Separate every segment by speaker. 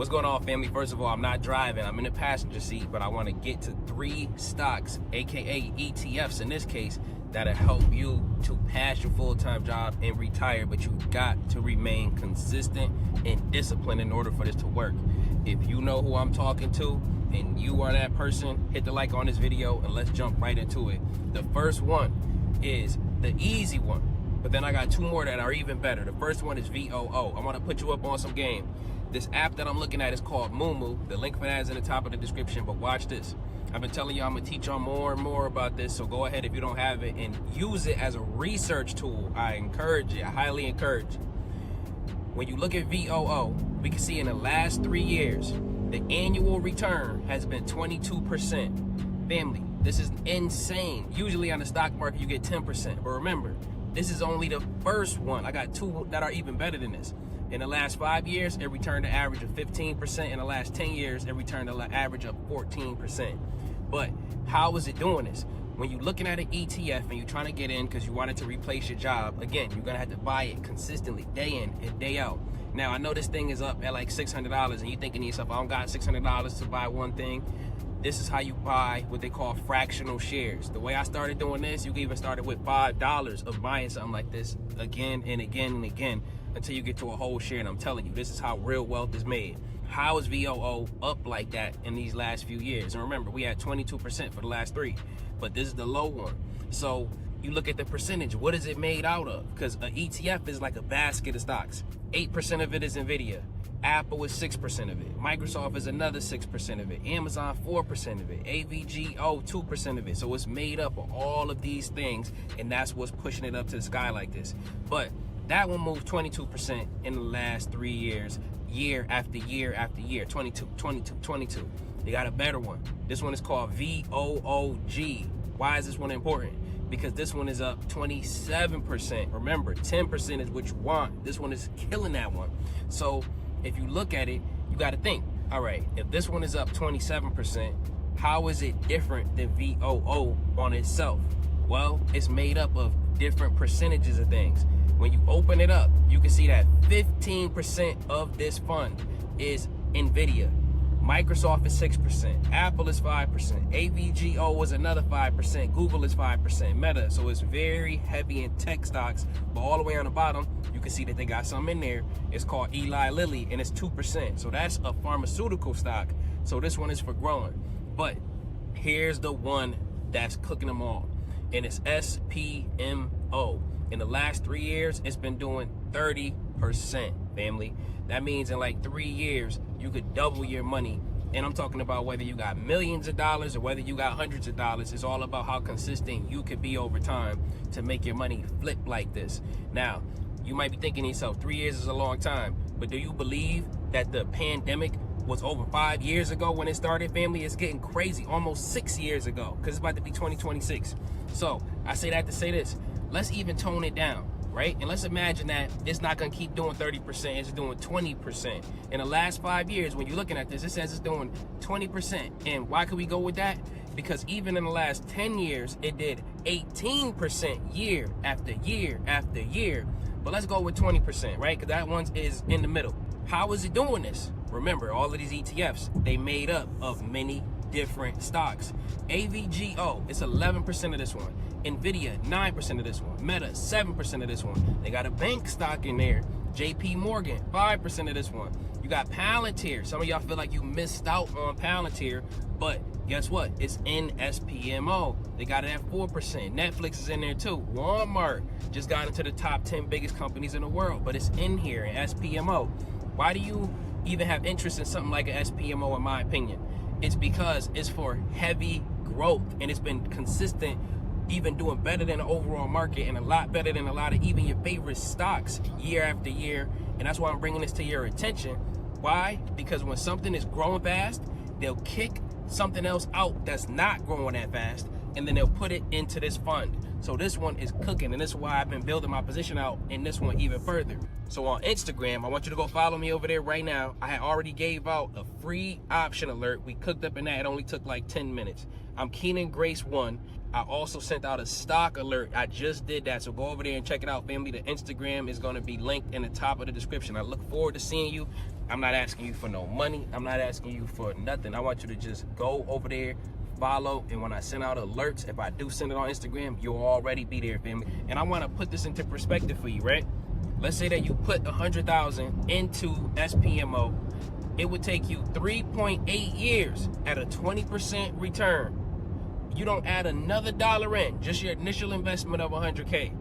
Speaker 1: What's going on, family? First of all, I'm not driving, I'm in the passenger seat, but I want to get to 3 stocks, aka ETFs in this case, that'll help you to pass your full-time job and retire, but you got to remain consistent and disciplined in order for this to work. If you know who I'm talking to and you are that person, hit the like on this video and let's jump right into it. The first one is the easy one, but then I got 2 more that are even better. The first one is VOO. I want to put you up on some game. This app that I'm looking at is called Moomoo. The link for that is in the top of the description, but watch this. I've been telling you I'm gonna teach y'all more and more about this, so go ahead if you don't have it and use it as a research tool. I encourage it, I highly encourage it. When you look at VOO, we can see in the last 3 years, the annual return has been 22%. Family, this is insane. Usually on the stock market, you get 10%, but remember, this is only the first one. I got 2 that are even better than this. In the last 5 years, it returned an average of 15%. In the last 10 years, it returned an average of 14%. But how is it doing this? When you're looking at an ETF and you're trying to get in because you wanted to replace your job, again, you're gonna have to buy it consistently, day in and day out. Now, I know this thing is up at like $600 and you're thinking to yourself, I don't got $600 to buy one thing. This is how you buy what they call fractional shares. The way I started doing this, you can even start it with $5 of buying something like this again and again and again until you get to a whole share. And I'm telling you, this is how real wealth is made. How is VOO up like that in these last few years? And remember, we had 22% for the last 3, but this is the low one. So you look at the percentage, what is it made out of? Because an ETF is like a basket of stocks. 8% of it is NVIDIA. Apple is 6% of it. Microsoft is another 6% of it. Amazon, 4% of it. AVGO, 2% of it. So it's made up of all of these things, and that's what's pushing it up to the sky like this. But that one moved 22% in the last 3 years, year after year after year. 22, 22, 22. They got a better one. This one is called VOOG. Why is this one important? Because this one is up 27%. Remember, 10% is what you want. This one is killing that one. So if you look at it, you got to think, all right, if this one is up 27%, how is it different than VOO on itself? Well, it's made up of different percentages of things. When you open it up, you can see that 15% of this fund is NVIDIA. Microsoft is 6%, Apple is 5%, AVGO was another 5%, Google is 5%, Meta. So it's very heavy in tech stocks, but all the way on the bottom, you can see that they got something in there. It's called Eli Lilly and it's 2%. So that's a pharmaceutical stock. So this one is for growing. But here's the one that's cooking them all, and it's SPMO. In the last 3 years, it's been doing 30%, family. That means in like 3 years, you could double your money. And I'm talking about whether you got millions of dollars or whether you got hundreds of dollars. It's all about how consistent you could be over time to make your money flip like this. Now, you might be thinking to yourself, 3 years is a long time, but do you believe that the pandemic was over 5 years ago when it started, family? It's getting crazy, almost 6 years ago, because it's about to be 2026. So I say that to say this. Let's even tone it down, right? And let's imagine that it's not gonna keep doing 30%, it's doing 20%. In the last 5 years, when you're looking at this, it says it's doing 20%. And why could we go with that? Because even in the last 10 years, it did 18% year after year after year. But let's go with 20%, right? Because that one is in the middle. How is it doing this? Remember, all of these ETFs, they made up of many different stocks. AVGO, it's 11% of this one. NVIDIA, 9% of this one. Meta, 7% of this one. They got a bank stock in there. JP Morgan, 5% of this one. You got Palantir. Some of y'all feel like you missed out on Palantir, but guess what? It's in SPMO. They got it at 4%. Netflix is in there too. Walmart just got into the top 10 biggest companies in the world, but it's in here in SPMO. Why do you even have interest in something like an SPMO, in my opinion? It's because it's for heavy growth and it's been consistent, even doing better than the overall market and a lot better than a lot of even your favorite stocks year after year. And that's why I'm bringing this to your attention. Why? Because when something is growing fast, they'll kick something else out that's not growing that fast, and then they'll put it into this fund. So this one is cooking, and this is why I've been building my position out in this one even further. So on Instagram, I want you to go follow me over there right now. I had already gave out a free option alert. We cooked up in that. It only took like 10 minutes. I'm Keenan Grace 1. I also sent out a stock alert. I just did that, so go over there and check it out, family. The Instagram is going to be linked in the top of the description. I look forward to seeing you. I'm not asking you for no money. I'm not asking you for nothing. I want you to just go over there, follow, and when I send out alerts, if I do send it on Instagram, you'll already be there, family. And I want to put this into perspective for you, right? Let's say that you put 100,000 into SPMO. It would take you 3.8 years at a 20% return. You don't add another dollar in, just your initial investment of 100K.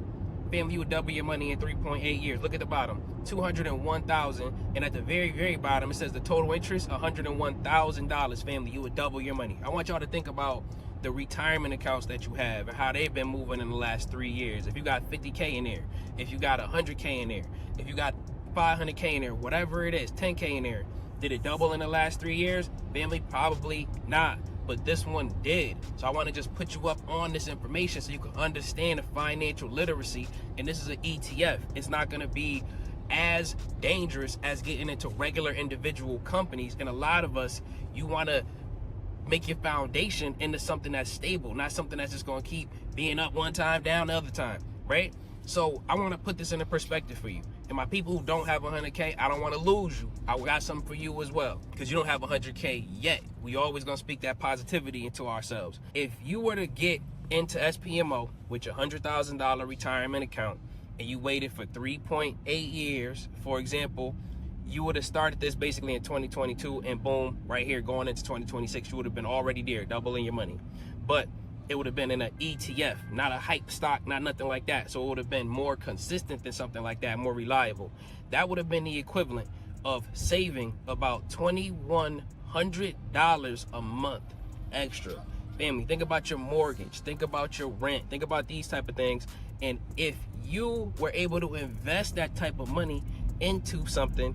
Speaker 1: Family, you would double your money in 3.8 years. Look at the bottom, 201,000, and at the very, very bottom, it says the total interest, $101,000. Family, you would double your money. I want y'all to think about the retirement accounts that you have and how they've been moving in the last 3 years. If you got 50K in there, if you got 100K in there, if you got 500K in there, whatever it is, 10K in there, did it double in the last 3 years? Family, probably not. But this one did. So I want to just put you up on this information so you can understand the financial literacy. And this is an ETF. It's not going to be as dangerous as getting into regular individual companies. And a lot of us, you want to make your foundation into something that's stable, not something that's just going to keep being up one time, down the other time, right? So I want to put this into perspective for you. And my people who don't have 100K, I don't want to lose you. I got something for you as well, because you don't have 100K yet. We always going to speak that positivity into ourselves. If you were to get into SPMO with your $100,000 retirement account and you waited for 3.8 years, for example, you would have started this basically in 2022 and boom, right here going into 2026, you would have been already there, doubling your money. But it would have been in an ETF, not a hype stock, not nothing like that. So it would have been more consistent than something like that, more reliable. That would have been the equivalent of saving about $2,100 a month extra. Family, think about your mortgage, think about your rent, think about these type of things. And if you were able to invest that type of money into something,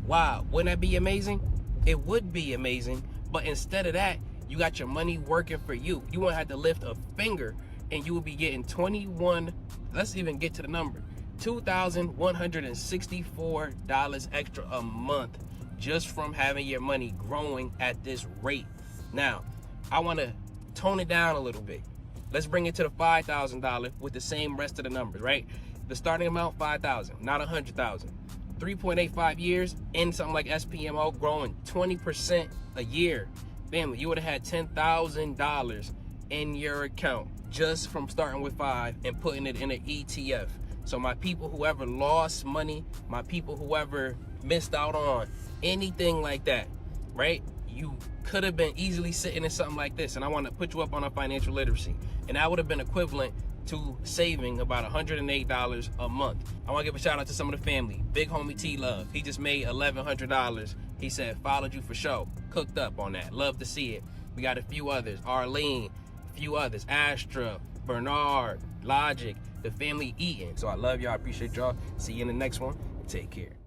Speaker 1: wow, wouldn't that be amazing? It would be amazing. But instead of that, you got your money working for you. You won't have to lift a finger and you will be getting let's even get to the number, $2,164 extra a month just from having your money growing at this rate. Now, I want to tone it down a little bit. Let's bring it to the $5,000 with the same rest of the numbers, right? The starting amount, $5,000, not $100,000. 3.85 years in something like SPMO, growing 20% a year. Family, you would have had $10,000 in your account just from starting with 5 and putting it in an ETF. So my people, whoever lost money, my people, whoever missed out on anything like that, right? You could have been easily sitting in something like this. And I want to put you up on a financial literacy. And that would have been equivalent to saving about $108 a month. I want to give a shout out to some of the family. Big homie T Love, he just made $1,100. He said, followed you for show. Cooked up on that. Love to see it. We got a few others. Arlene, a few others. Astra, Bernard, Logic, the family eating. So I love y'all. I appreciate y'all. See you in the next one. Take care.